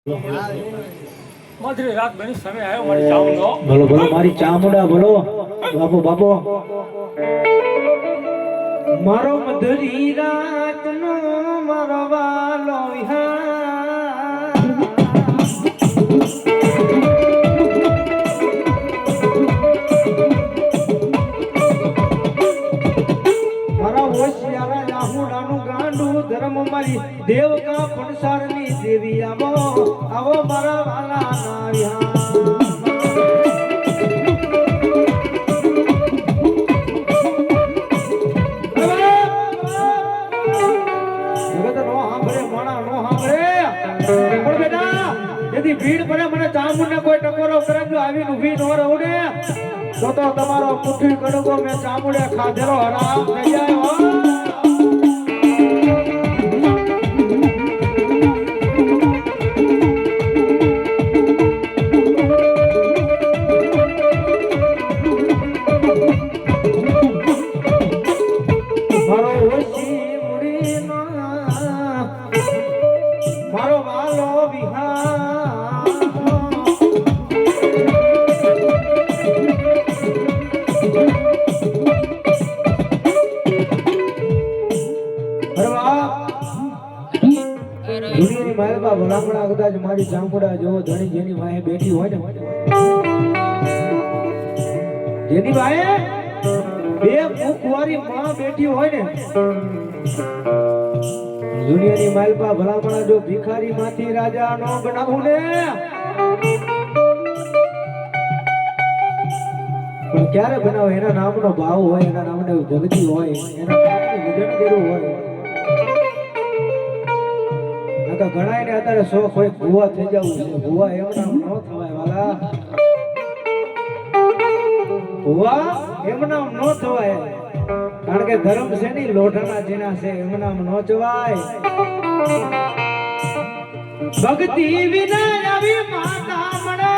મધરી રાત બની સમય આવ્યો મારી ચામુંડો. બોલો બોલો મારી ચામુંડા બોલો બાપો બાપો. મારો મધરી રાતનો મારો વાલો વિહાર, મારા હોશિયારા લાહુડાનું ગાંડું ધર્મ મારી દેવકા પણસારની દેવી આવો આવો મારા વાલા ના વિહાર. ભીડ પડે મને ચામુંડને કોઈ ટકોરો કરે જો આવીને ઊભી ન રહું ને તો તમારો મુઠ્ઠી કડકો મેં ચામુંડે ખાધેલો હરામ થઈ જાય હો. મારો ઓછી મુડીનો મારો વાલો વિહાર, દુનિયાની માલમાં ભલામણા કદાચ મારી ચામુંડા જો ધણી જેની વાહે બેઠી હોય ને, જેની વાહે બે મુખવારી માં બેઠી હોય ને, દુનિયાની માલમાં ભલામણા જો ભિખારી માંથી રાજા નો બનાવું ને, પણ ક્યારે બનાવે એના નામનો ભાવ હોય, એના નામને જગતી હોય, એના નામનું ભજન કર્યું હોય. ઘણા ને અત્યારે શોખ હોય ભૂવા થઈ જવું છે, ભૂવા એમ નામ ન થવાય વાલા, ભૂવા એમ નામ ન થવાય, કારણ કે ધર્મ છે ને લોઢાના જીના છે, એમ નામ ન જવાય. ભક્તિ વિના આવી માતા મળે,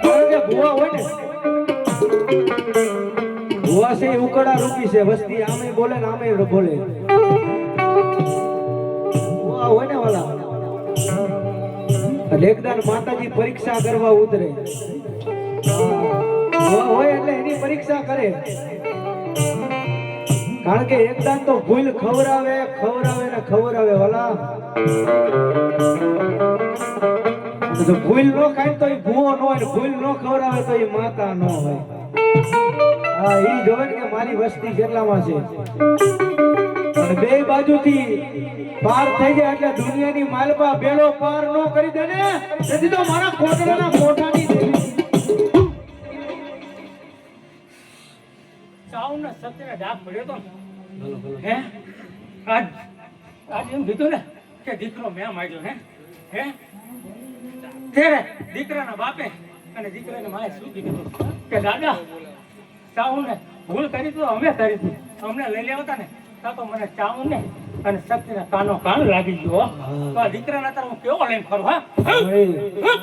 કારણ કે ભૂવા હોય ને ભૂવા છે ઉકડા રૂપી છે, વસ્તી આમે બોલે ને આમે બોલે. ભૂવા હોય ને વાલા લેખદાન માતાજી પરીક્ષા કરવા ઉતરે, ભૂવા હોય એટલે એની પરીક્ષા કરે, કારણ કે એકદાન તો ભૂલ ખવરાવે ખવરાવે ને ખવરાવે વાલા. તો ભૂલ નો ખાય તો એ ભૂવો ન હોય, ભૂલ નો ખવરાવે તો એ માતા ન હોય. હા ઈ જોવે કે મારી વસ્તી કેટલામાં છે, અને બે બાજુથી પાર થઈ જાય એટલે દુનિયાની માલપા બેડો પાર નો કરી દે ને, તેથી તો મારા કોટડાના કોઠાની દેવી ચાઉન ને સત્યને ડાક પડ્યો તો હે આજ એમ કીધું ને કે દીકરો મેં માંગ્યો હે ત્યારે દીકરાના બાપે અને દીકરાની માએ શું કીધું કે દાદા ચાઉન ને ભૂલ કરી તો અમે કરી હતી, અમને લઈ લેવા ને તો મને ચાઉન ને અને શક્તિના કાનો કાન લાગી ગયો. તો આ દીકરાના તાર હું કેવો લઈને ફરું? હા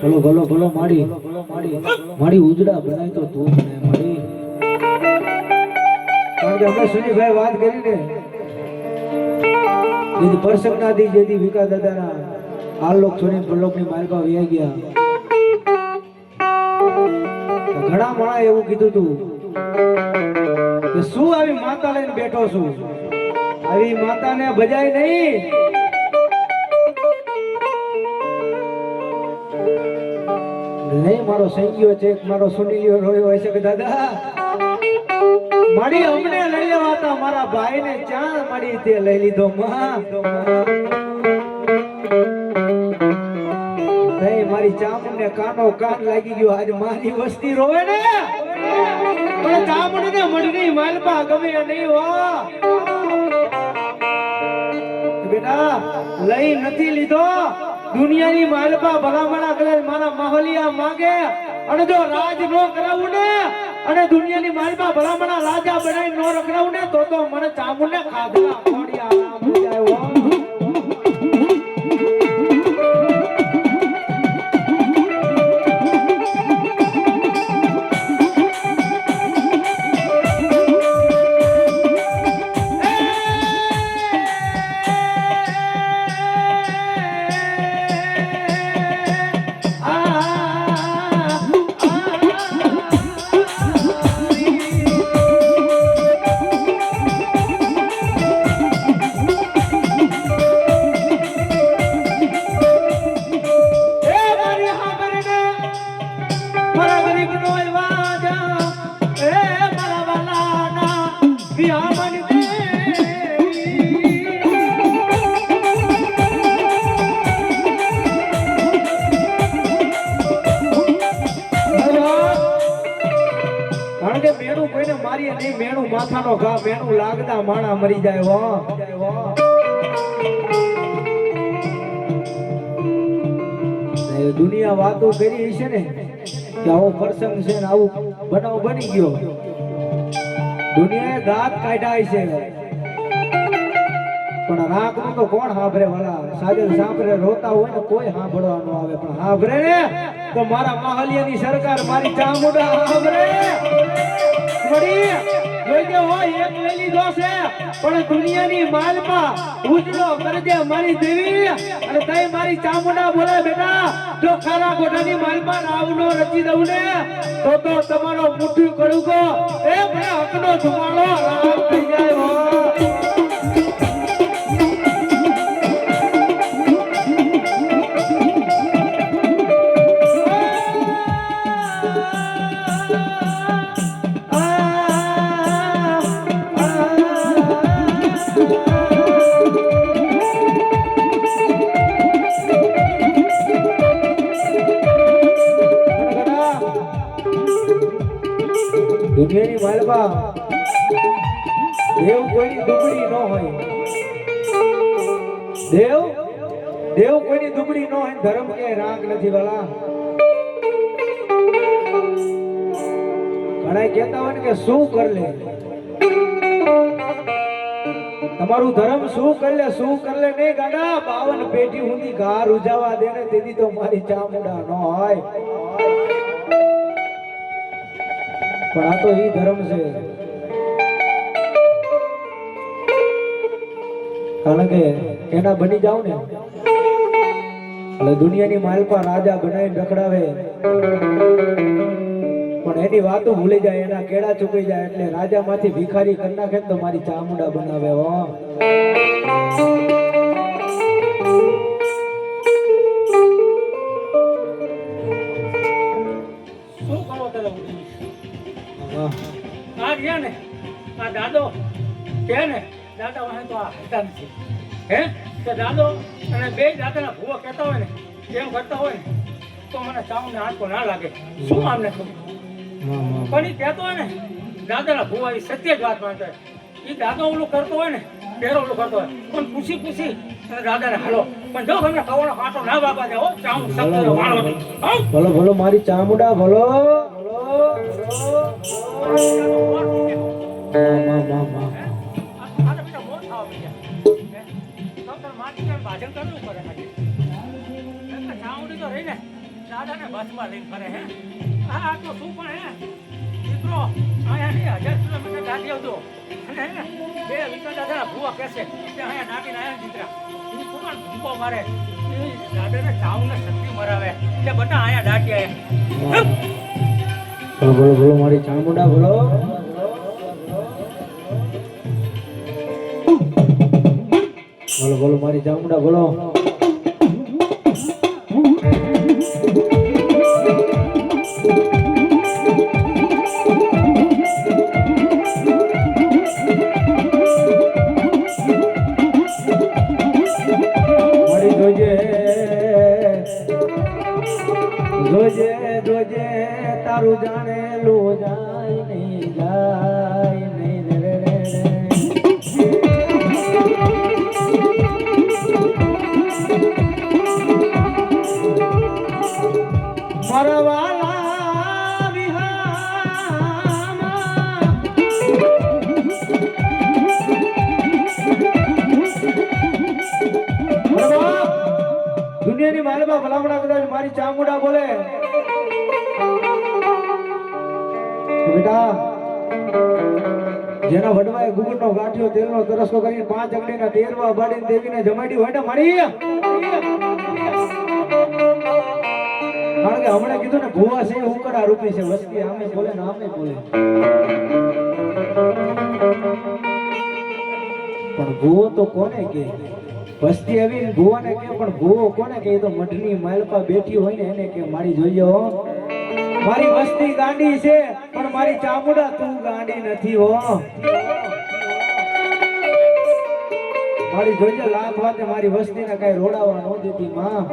બોલો બોલો બોલો માડી માડી ઉજડા બનાય તો તું મને માડી, કારણ કે અમે સુનીભાઈ વાત કરી ને જેથી પરસંગનાથી જેથી વિકા દાદાના હાલ લોક સુની પરલોકની માલપા વ્યાઈ ગયા, ઘણા માણા એવું કીધું તું કે શું આવી માતા લઈને બેઠો છું, આવી માતાને ભજાય નહીં. નહીં મારો સંગીઓ છે, મારો સુનીલિયો રોયો હોય છે કે દાદા મારી અમને લઈ લેવાતા મારા ભાઈને ચાર મારી તે લઈ લીધો માં. નહીં મારી ચામુંડને કાનો કાન લાગી ગયો, આજ મારી વસ્તી રોવે ને પણ ચામુંડને મઢની માલપા ગમે નહીં હો. બેટા લઈ નથી લીધો, દુનિયાની માલપા ભલામણા કરે મારા માહોલિયા માંગે, અને જો રાજ નો કરાવું ને અને દુનિયાની માલપા ભલામણા રાજા બનાવી નો રખડાવું ને તો મને ચામુંડને ખાધા ખોડિયા આરામ થઈ જાય હો. ચામન કારણ કે મેણું કોઈને મારીએ નહીં, મેણું માથાનો ઘા, મેણું લાગતા માણા મરી જાય હો. દુનિયા વાતો કરી છે ને કે આવો પ્રસંગ છે ને આવું બનાવ બની ગયો, દુનિયાએ દાંત કાઢ્યા છે, પણ રાતનું તો કોણ સાંભળે વાલા? સાજલ સાંભળે રોતા હોય ને કોઈ સાંભળવા ન આવે, પણ સાંભળે ને તો મારા માહલિયાની સરકાર, મારી ચામુંડા સાંભળે. જોઈજો હોય એક લઈ લીધો છે, પણ દુનિયાની માલમાં ઉજળો કરજે મારી દેવી. અને તઈ મારી ચામુંડા બોલે બેટા, જો ખારા ગોઠાની માલમાં આવનો રચી દઉં ને તો તમારો મુઠ્ઠી કડુકો એ મારા હકનો ધુમાડો રામ થઈ જાય હો. દુનિયાની માલમાં દેવ કોઈની દુબળી ન હોય, દેવ કોઈની દુબળી ન હોય, ધર્મ કે રાગ નથી વાલા. ઘણા કહેતા હોય ને કે શું કર લે, તમારું ધર્મ શું કર લે નહીં ગાડા, 52 પેટી ઊંધી ઘાર ઉજાવા દે ને તેથી તો મારી ચામુંડા ન હોય. પણ આ તો ઈ ધર્મ છે, કારણ કે એના બની જાવ ને એટલે દુનિયાની માલપા રાજા બનાવીને રખડાવે, પણ એની વાતો ભૂલી જાય, એના કેળા ચૂકી જાય, એટલે રાજા માંથી ભિખારી કરી નાખે તો મારી ચામુંડા બનાવે હો. શું કરો તમે? આ ગયા ને આ દાદો કે ને દાદા વાહે તો આ હતા નથી હે, કે દાદો અને બે દાદાના ભૂવા કહેતા હોય ને જેમ કરતા હોય ને તો મને ચામુંડા આંચકો ના લાગે. શું આમને ખબર? પણ એ કહેતો હોય ને દાદાના ભૂવા એ સત્ય જ વાત માનતા હોય. એ દાદો ઓલું કરતો હોય ને પેરો ઓલું કરતો હોય, પણ પૂછી અને દાદાને હાલો, પણ જો તમને કવાનો કાંટો ના બાબા જાઓ ચામું શબ્દ વાળો નહીં. ભલો ભલો મારી ચામુંડા ભલો. બોલો બોલો મારી ચામુંડા બોલો. બોલો બોલો મારી ચામુંડા બોલો. જોજે જોજે તારું જાણે લો જાય નહીં રે રે મરવાલા વિહામાં દુનિયાની માલમાં ભલામણા કદાચ મારી ચામુંડા બોલે બેટા, જેના વડવાએ ગુગળનો ગાંઠિયો તેલનો તરસ્કો કરીને 5 અગડીના તેરવા બાડીને દેવીને જમાડી હોય ને મારી, કારણ કે હમણાં કીધું ને ભુવા છે ઉકડા રૂપી છે, વસ્તી આમે બોલે ને આમે બોલે, પણ ભુવો તો કોને કે? વસ્તી આવી ભુવાને કે, પણ ભુવો કોને કે? તો મઢની માલપા બેઠી હોય ને એને કે મારી જોઈએ હો, મારી વસ્તી ગાંડી છે પણ મારી ચામુંડા તું ગાંડી નથી હો. મારી જોજે લાખ વાતે મારી વસ્તીને કઈ રોડાવા ન દેતી માં.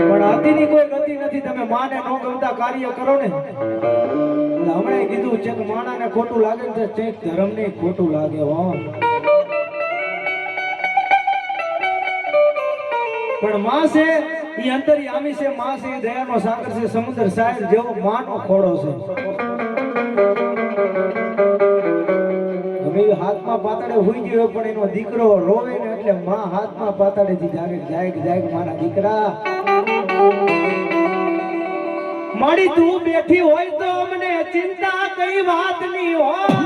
પણ અતિની કોઈ ગતિ નથી. તમે માને ન ગમતા કાર્ય કરો ને એટલે હમણાં કીધું છે કે માણાને ખોટું લાગે ને તો ધર્મને ખોટું લાગે હો. પણ માં છે ઈ અંતર્યામી છે, માં છે ઈ દયાનો સાગર છે, સમુદ્ર સાહેબ જેવો માનો ખોડો છે. હવે હાથમાં પાતળે હોઈ ગયો પણ એનો દીકરો રોવે ને એટલે માં હાથમાં પાતળેથી જાગે જાય મારા દીકરા. માડી તું બેઠી હોય તો અમને ચિંતા કઈ વાતની હોય.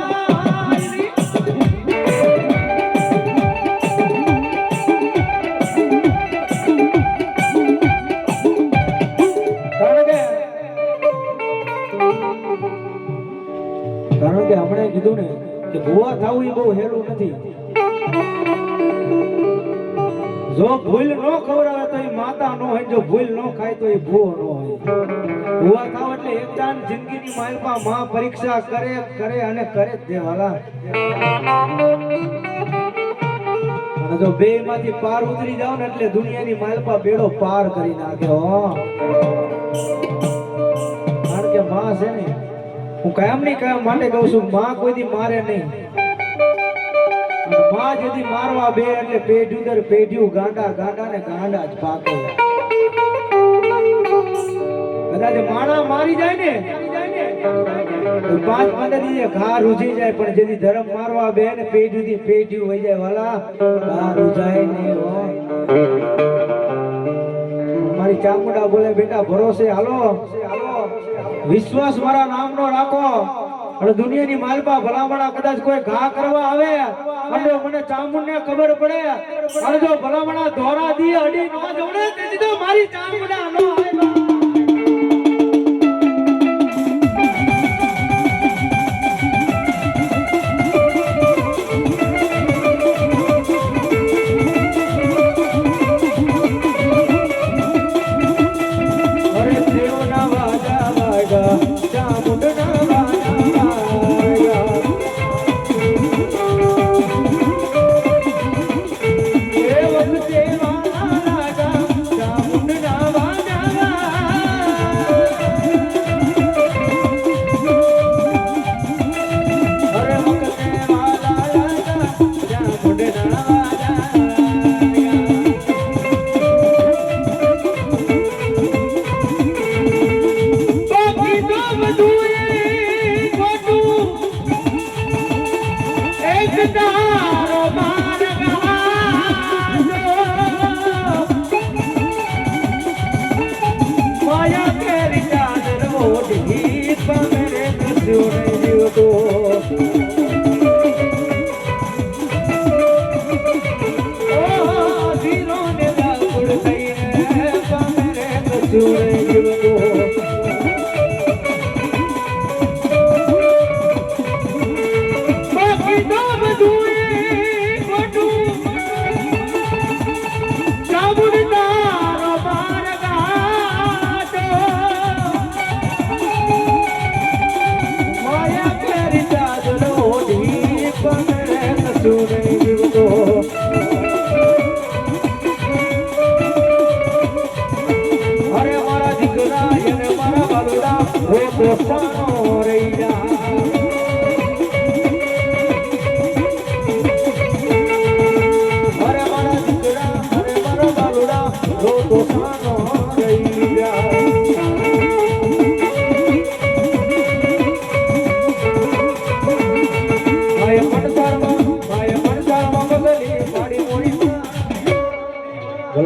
કારણ કે હમણાં કીધું ને કે ભૂવા થવું એ બહુ હેલું નથી. જો ભૂલ ન ખવડાવે તો એ માતા ન હોય, જો ભૂલ ન ખાય તો એ ભૂવો ન હોય. ભૂવા થાવ એટલે એકદાન જિંદગીની માલપા માં પરીક્ષા કરે અને કરે જ દેવાલા. અને જો બે માંથી પાર ઉતરી જાવ ને એટલે દુનિયાની માલપા બેડો પાર કરી નાખે હો. કારણ કે માં છે ને, હું કાયમ માટે કહું છું, માં કોઈ દી મારે નહીં. માં જેથી મારવા બે એટલે પેઢી દર પેઢીઓ ગાંડા ને ગાંડા જ પાકે. કદાચ માણા મારી જાય ને તો 5-15 દિવસે ઘા રૂજી જાય, પણ જેથી ધર્મ મારવા બે ને પેઢી પેઢીઓ વહી જાય વાલા, ઘા રૂજાય નહીં હોય. મારી ચામુંડા બોલે બેટા ભરોસે હાલો, વિશ્વાસ મારા નામનો રાખો. અને દુનિયાની માલપા ભલામણા કદાચ કોઈ ઘા કરવા આવે અને મને ચામુંડને ખબર પડે અને જો ભલામણા ધોરા દી અડી ન જોડે તેથી તો મારી ચામુંડા નો આવે.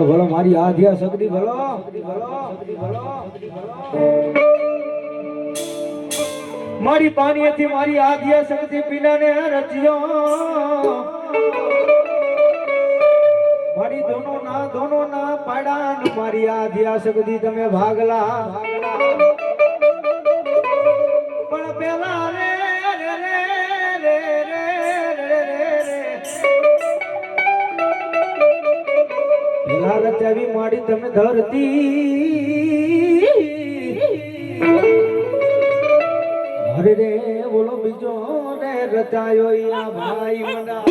ભલો મારી આધ્યા શક્તિ ભલો. મારી પાણીથી મારી આધ્યા શક્તિ પીનાને રચ્યો. મારી દોનો ના પાડાન મારી આધ્યા શક્તિ તમે ભાગલા. પણ પેલા રે રચાવી માડી તમે ધરતી. અરે રે બોલો બીજું જોઈજો રે રચાયો આ ભાઈ મંડા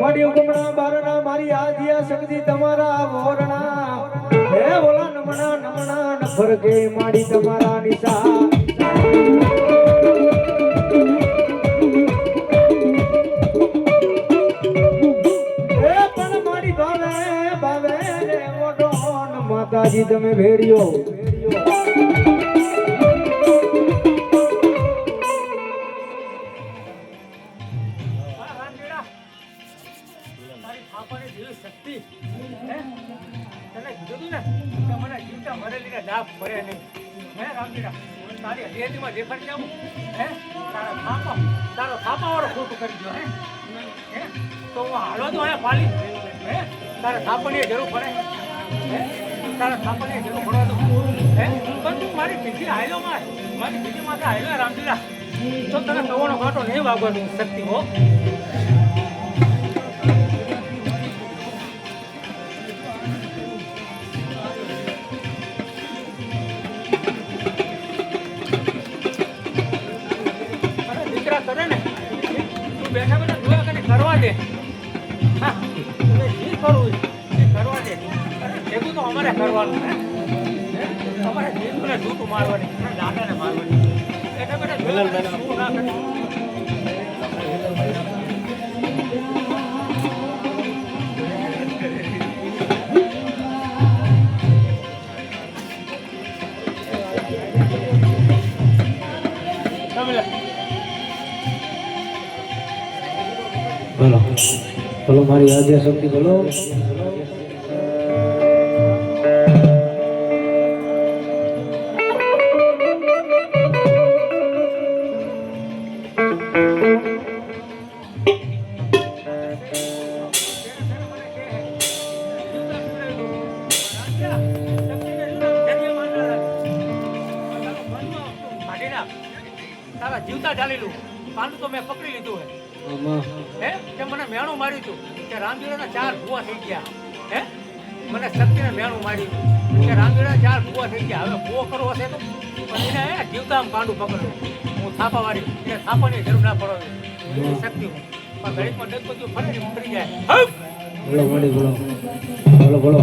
મારી હુકમણા બારણા મારી આદિયા શક્તિ તમારા વોરણા હે ઓલા નમણા નમણા નફર કે માડી તમારા નિશા માતાજી તમે ભેડિયો તારો થાપા વાળો ખોટું કરી દો તો હું હાલો તો અહીંયા પાલી તારે થાપણની જરૂર પડે તારા થાપણની જરૂર પડે તો પણ તું મારી પીઠી હાલ્યો મારી પીઠી માથે હાલ્યો રામજીરા તો તને કવાનો કાંટો નહીં વાગવાની શક્તિ હો દીકરા કરે ને તું બેઠા બેઠા જોયા કરીને કરવા દે હા જી કરવું કરવા દે ભેગું તો અમારે કરવાનું અમારે જીતુને જૂઠું મારવાની દાદાને મારવાની એટલે બેટા શું ના કરે બોલો બોલો મારી આદ્યા શક્તિ બોલો તારા જીવતા ચાલેલું પાંડુ તો મેં પકડી લીધું હે કે મને મેણું માર્યું હતું કે રામજીરાના 4 ભૂવા થઈ ગયા હે મને શક્તિને મેણું માર્યું કે રામજીરાના 4 ભૂવા થઈ ગયા હવે ભૂવો કરવો હશે તો પણ એને જીવતા આમ પાંડુ પકડ્યો હું થાપા વાળી એને થાપાની જરૂર ના પડે શક્તિ પણ ઘડી પણ ડગપતિઓ ફરે ને ઉતરી જાય બોલો બોલો બોલો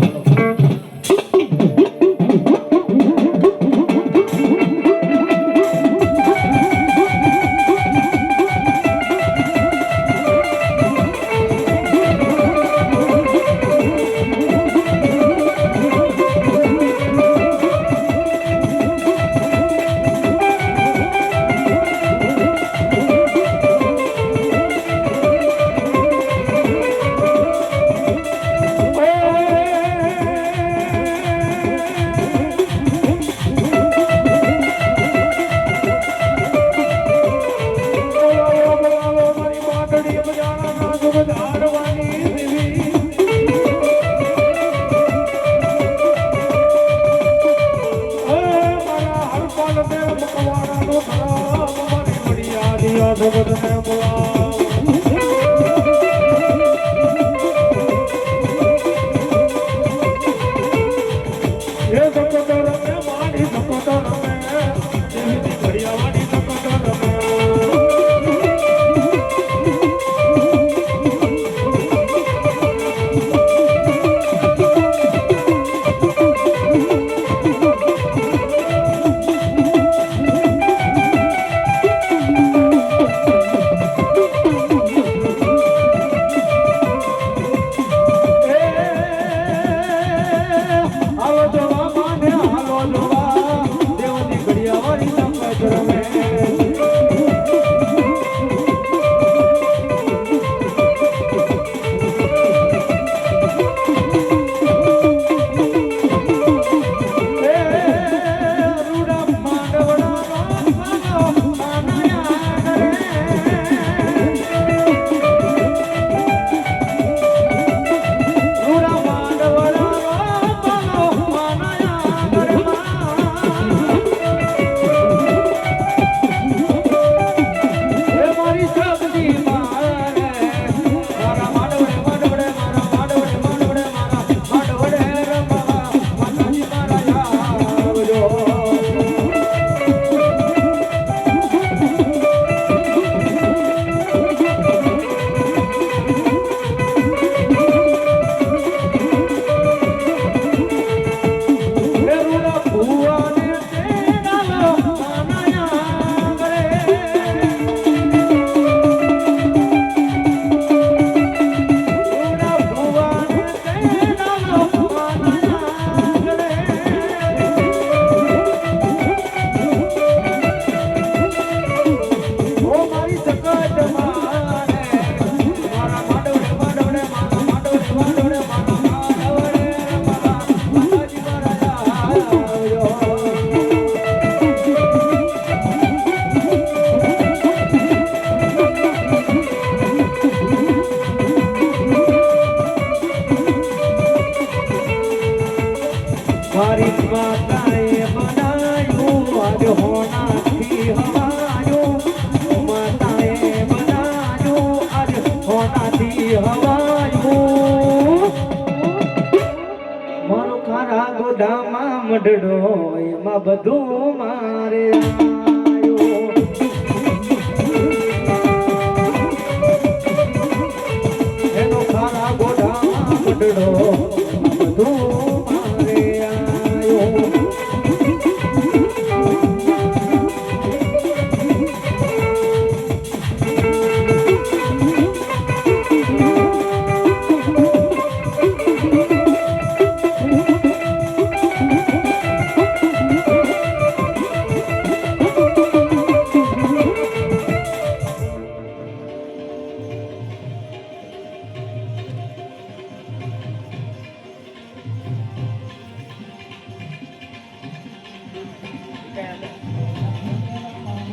ગોડામાં મઢડો એમાં બધું મારે આયો. એનો ખારા ગોડામાં મઢડો એમાં બધું મારે આયો.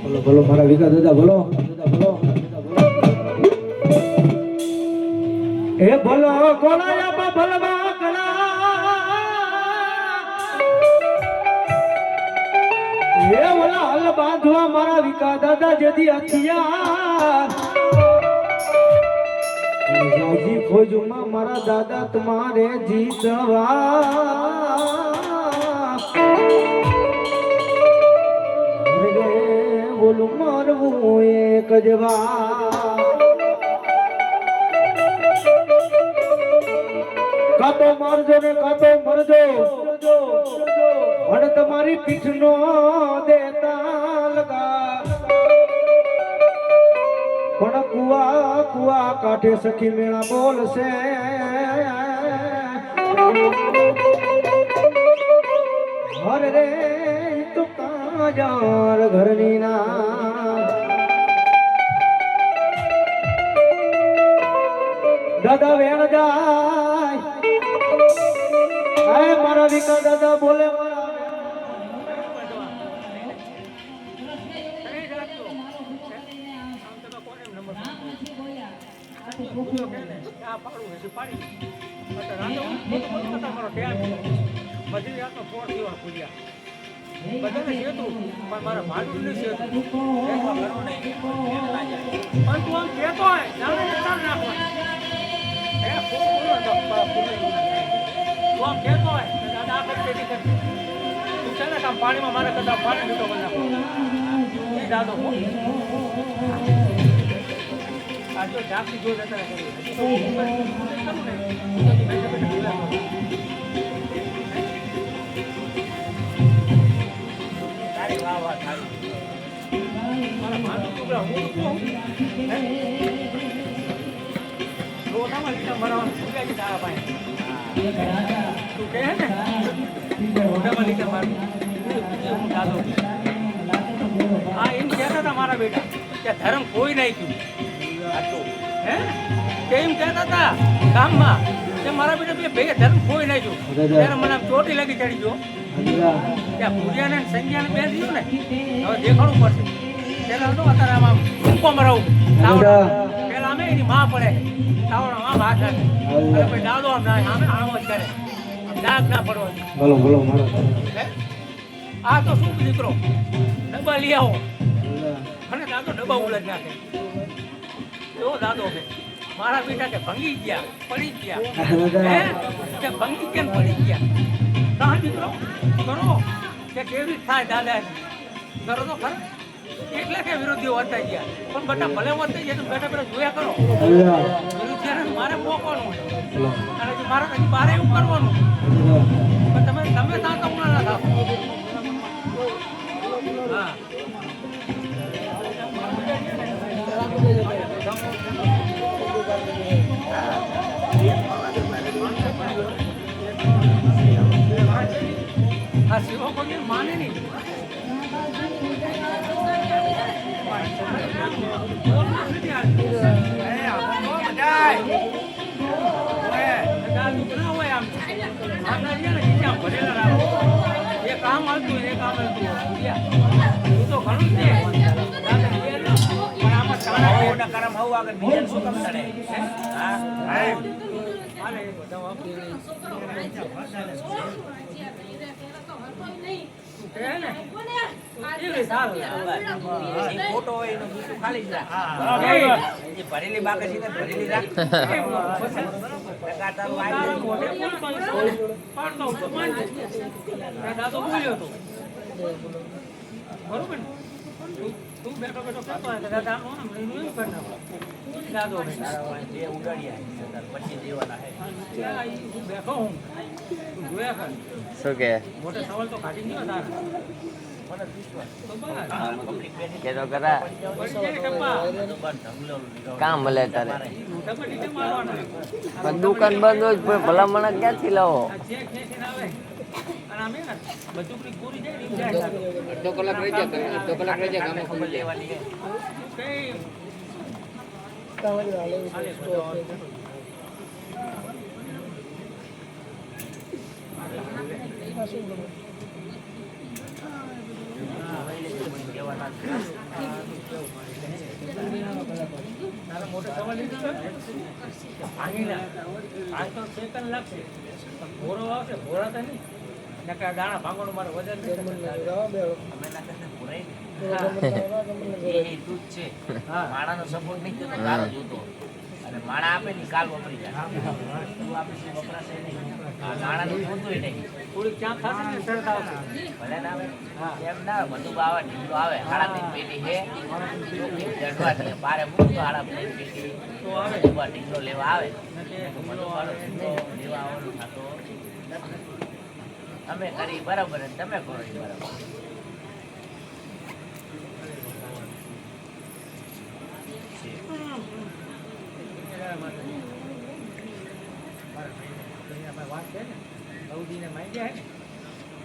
બોલો બોલો મારા વિકા દાદા બોલો બોલો એ બોલો કોલાયા બલવા કલા એ ઓલા હલ બાંધવા મારા વિકા દાદા જેથી હથિયાર રાજી ફોજમાં મારા દાદા તમારે જીતવા બોલું મારવું એક જ વાર કાતો મારજો ને કાતો મરજો અને તમારી પીઠનો દેતા લગા પણ કુવા કુવા કાંઠે સખી મેળા બોલશે હર રે તો કાજાર ઘરની ના દાદા વેણ જાય આય મારા વિકા દાદા બોલે મારા બધાને કહેતું પણ મારા ભાડું નથી કહેતું પણ તું આમ કહેતો હોય જાણે તાર નાખો હે તું આમ કહેતો હોય દાદા આ કરી તું છે ને કામ પાણીમાં મારે કદાચ પાણી લીધો કરી નાખો એ દાદો આ જો જાગતી જો જતા મારા બેટા કે ધર્મ કોઈ નાખ્યું હે કેમ કહેતા હતા ગામમાં કે મારા બેટા બે ભેગા ધર્મ કોઈ નાખ્યું ત્યારે મને ચોટી લાગી ચડી ગયો ત્યાં ભૂરિયાને સંજ્ઞાને બેન થયું ને હવે દેખાડવું પડશે પેલા તો અત્યારે આમ ટૂંકો મરાવું પેલા અમે એની માં પડે તાવડો આમ હાથ અને પછી દાદો આમ ના આમે આમ જ કરે ડાક ના પડવો બોલો બોલો મારો આ તો શું દીકરો ડબ્બા લઈ આવો અને દાદો ડબ્બા ઉલટ નાખે એવો દાદો છે મારા બેટા કે ભંગી ગયા પડી ગયા કે ભંગી કેમ પડી ગયા કાં દીકરો કરો કે કેવી થાય દાદાજી કરો તો ખરા એટલે કે વિરોધીઓ વર્તાઈ ગયા પણ બેટા ભલે વર્તાઈ ગયા તો બેટા બેટા જોયા કરો વિરોધીઓને મારે પોકવાનું હોય અને મારે હજી બારે એવું કરવાનું પણ તમે ત્યાં તો ઉણા ના થાવ હા આ સેવા કોઈ માને નહીં કામ આવતું એ કામ આવતું તો ઘણું છે પણ આમાં ચાણા કરમ હોવું આગળ બીજા શું કામ કરે હા ભરેલી બાકી ભરેલી રાખ પાડતો હું તો માનજો. તારા દાદો બોલ્યો હતો. બરોબર ને? તું બેઠો બેઠો કહેતો હોય કે દાદા આમ આમ એનું એમ કરી નાખો. દાદો ને. જે ઉડાડ્યા છે, પછી દેવાના છે. ત્યાં ઈ બેઠો હું. તું જોયા કર. શું કે મોટો સવાલ તો કાઢી ગયો તારા. મને વિશ્વાસ તો બસ. પબ્લિક બેની કે તો કરા પડી જાય ટપ્પા. દુકાન ઢગલો લીધો. કામ મળે તારે મોઢામાં નીચે મારવાના. પણ દુકાન બંધ હોય તો ભલામણ ક્યાંથી લાવો આ જે ખેંચીને આવે. અને આમ એને બચુકડી પૂરી જાય ને એમ જાય દાદો. અડધો કલાક રહી જાય કામે ખબર લેવાની છે. કઈ દેવાના છે. તારા મોટો સવાલ લીધો છે ભાંગી ના આ તો સેકન્ડ લાગશે ભોરો આવશે ભોરાતા નહીં નકર દાણા ભાંગવાનું મારે વજન નહીં. અમે ના કરતા પુરાય ને. હા. એ હેતુ જ છે. હા. માણાનો સપોર્ટ નહીં થતો તારો જોતો. અને માણા આપે ને કાલ વપરી જાય. તું આપીશ એ વપરાશે નહીં. આ માણાનું જોતોય નહીં. થોડીક ક્યાં થશે ને શરત આવશે. ભલે ના આવે. હા. એમ ના આવે. બધું આવે ઢીંગલો આવે. હાડા ત્રણ પેટી છે. ચોખ્ખી જડવાની. બારે મૂકતો હાડા ત્રણ પેટી. તો આવે. ઉભા ઢીંગલો લેવા આવે. નથી તો બધું વાળો ઢીંગલો લેવા આવવાનું થતો નથી. અમે કરી બરાબર અને તમે કરો એ બરાબર. વાત છે ને સૌદીને માંગ્યા હે ને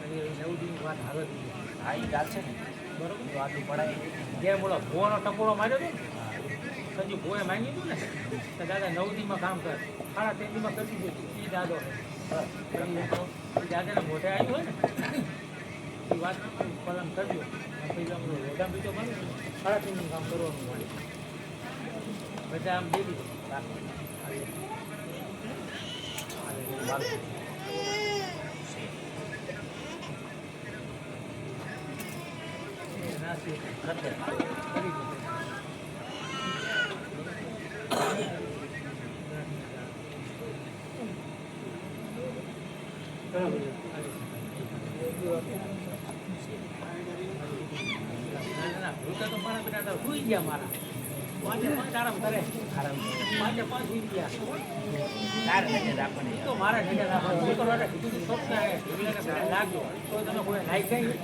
અને સૌદીની વાત હાલો હા એ વાત છે ને. બરોબર તો આટલું પડાય. જે બોલો ભોનો ટપોળો માર્યો હતો ને હજુ ભોએ માંગ્યું હતું ને તો દાદા 9 દીમાં કામ કરે 3.5 દીમાં કરી દીધું એ દાદો એ દાદાને મોઢે આવ્યું હોય ને એ વાત પાલન કરજો પછી આમ રોડા બીજો બને 3.5 દીનું કામ કરવાનું મળે બધા આમ દે દીધું સુઈ ગયા મારા 5 આરામ કરે આરામ કરે. 5 સુઈ ગયા તારે નજર રાખવાની. તો મારા ઘરે રાખવાનું શુક્રવારે કીધું સ્વપ્ન આવે ઢીકલાને ઘરે લાગજો તો તમે કોઈ નાઈ ગઈ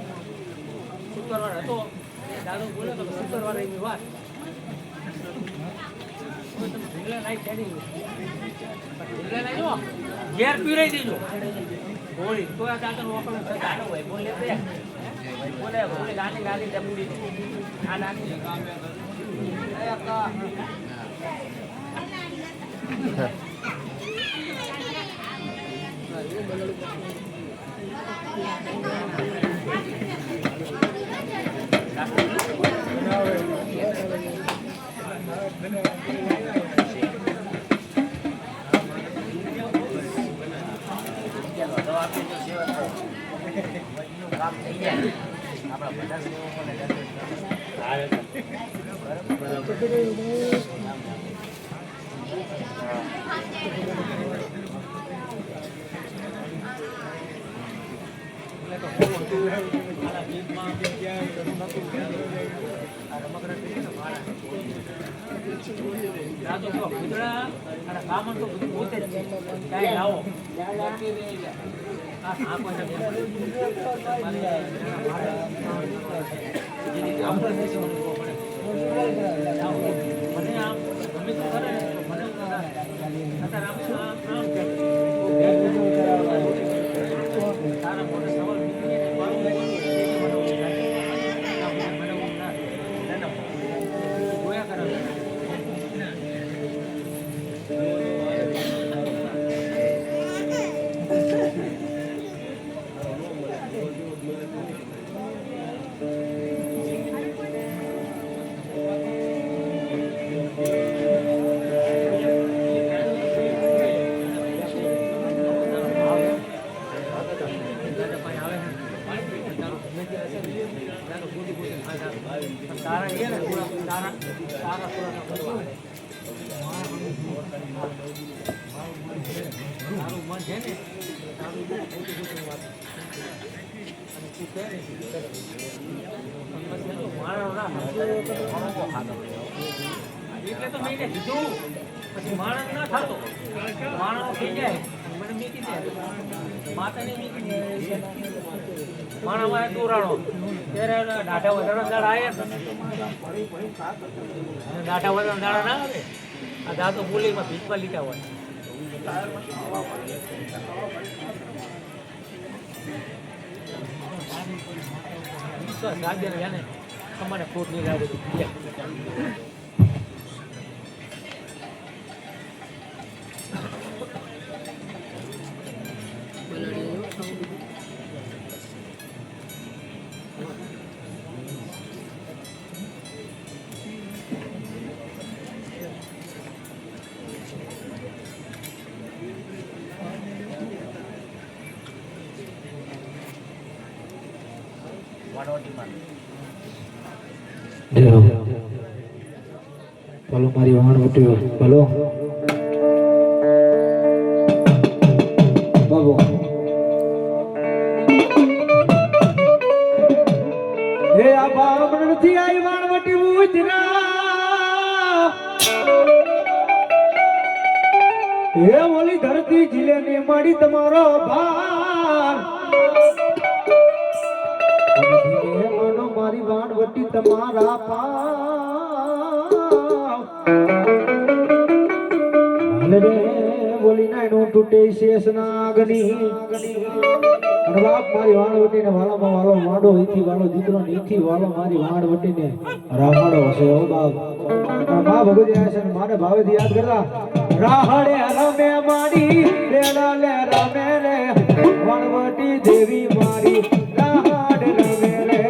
શુક્રવાર હતો એ દાદો બોલ્યો તો શુક્રવારે એની વાત તો તમે ઢીકલા નાઈ ચાલી ઢીકલા નાઈ જો ઘેર પીરાઈ દેજો હોળી તો આ દાદાનું વકલન થશે આનો હોય બોલે તે. બોલે બોલે ગાલી ગાલી ડબડી દે. આ નાખી કામ થઈ જાય. આપણા બધા સેવકોને દાદો કહો કુતરા અને કામણ તો બધું પોતે જ છે ક્યાંય લાવો આ સાપો છે મને આમ ગમે તો કરે ને તો મને અત્યારે આમ છે તારા મોટા સવાલ મૂકીને મારું મને જોયા કરે તારા એ ને તારા તારા તારું મન છે ને તારું માણસ ના ખાતો. એટલે તો મેં એને કીધું પછી માણસ ના ખાતો માણસ થઈ જાય મને મીકી દે માતાને મીકી દે માણસ માં દોરાણો ત્યારે દાઢા વધારા દાડા આવ્યા દાઢા વધારા દાડા ના આવે આ દાદો બોલીમાં ભીખમાં લીધા હોય વિશ્વાસ રાખજે ને જાને અમારે ખોટ નહીં લાગે ભલો મારી વાણ ઉઠ્યો ભલો બાબો હે આ બામણ નથી આઈ વાણ વટી ઉતરા હે ઓલી ધરતી જીલે ને માડી તમારો ભાર મનો મારી વાણ વટી તમારા રે બોલી ના નો તૂટે શેષ નાગની અને બાપ મારી વાણ વટીને વાલામાં વાલો માંડો ઈથી વાલો દીકરો ને ઈથી વાલો મારી વાણ વટીને રાહડો છે ઓ બાપ મા ભગવતી આયા છે મારે ભાવેથી યાદ કરતા રાહડે રમે માડી લેડા લે રમે રે વાણવટી દેવી મારી રાહડ રમે રે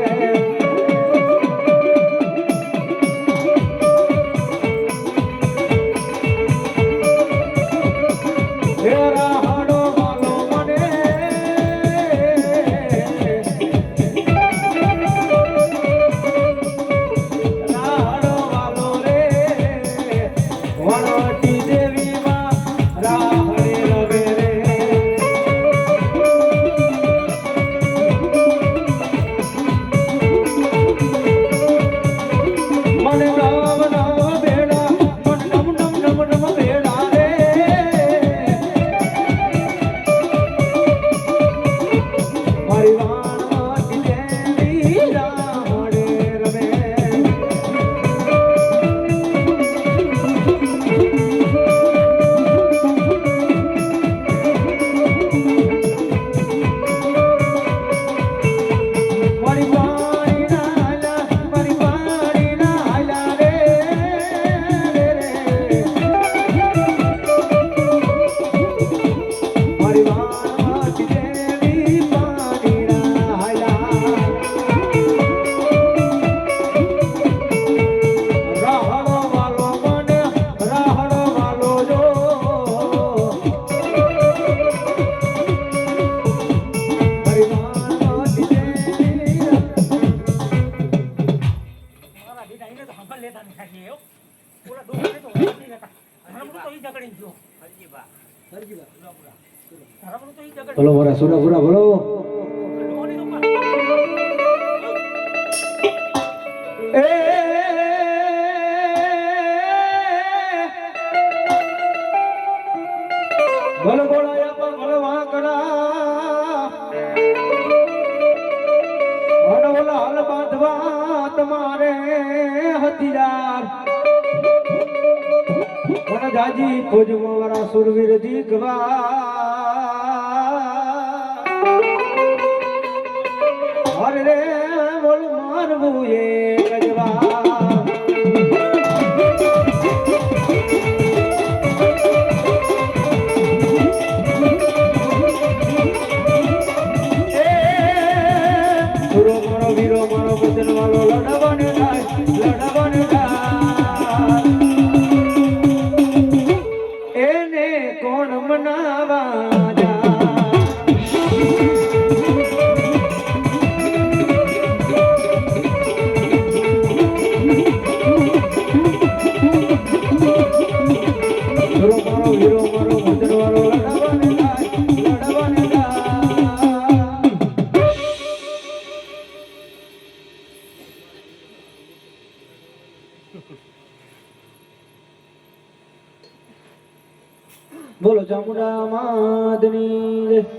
બોલો બોરા સુરા પૂરા બોલો બોલો બોલો યા બોલો વાકડા અને બોલા હાલ બાંધવા તમારે હથિયાર મને જાજી ફોજમાં વાળા સુરવીર દીકવા હરે રે બોલ મારવું એ ગજવા વીરો મારો બદલ વાળો લડવાનું થાય એને કોણ મનાવા ચામુંડા માતની જય.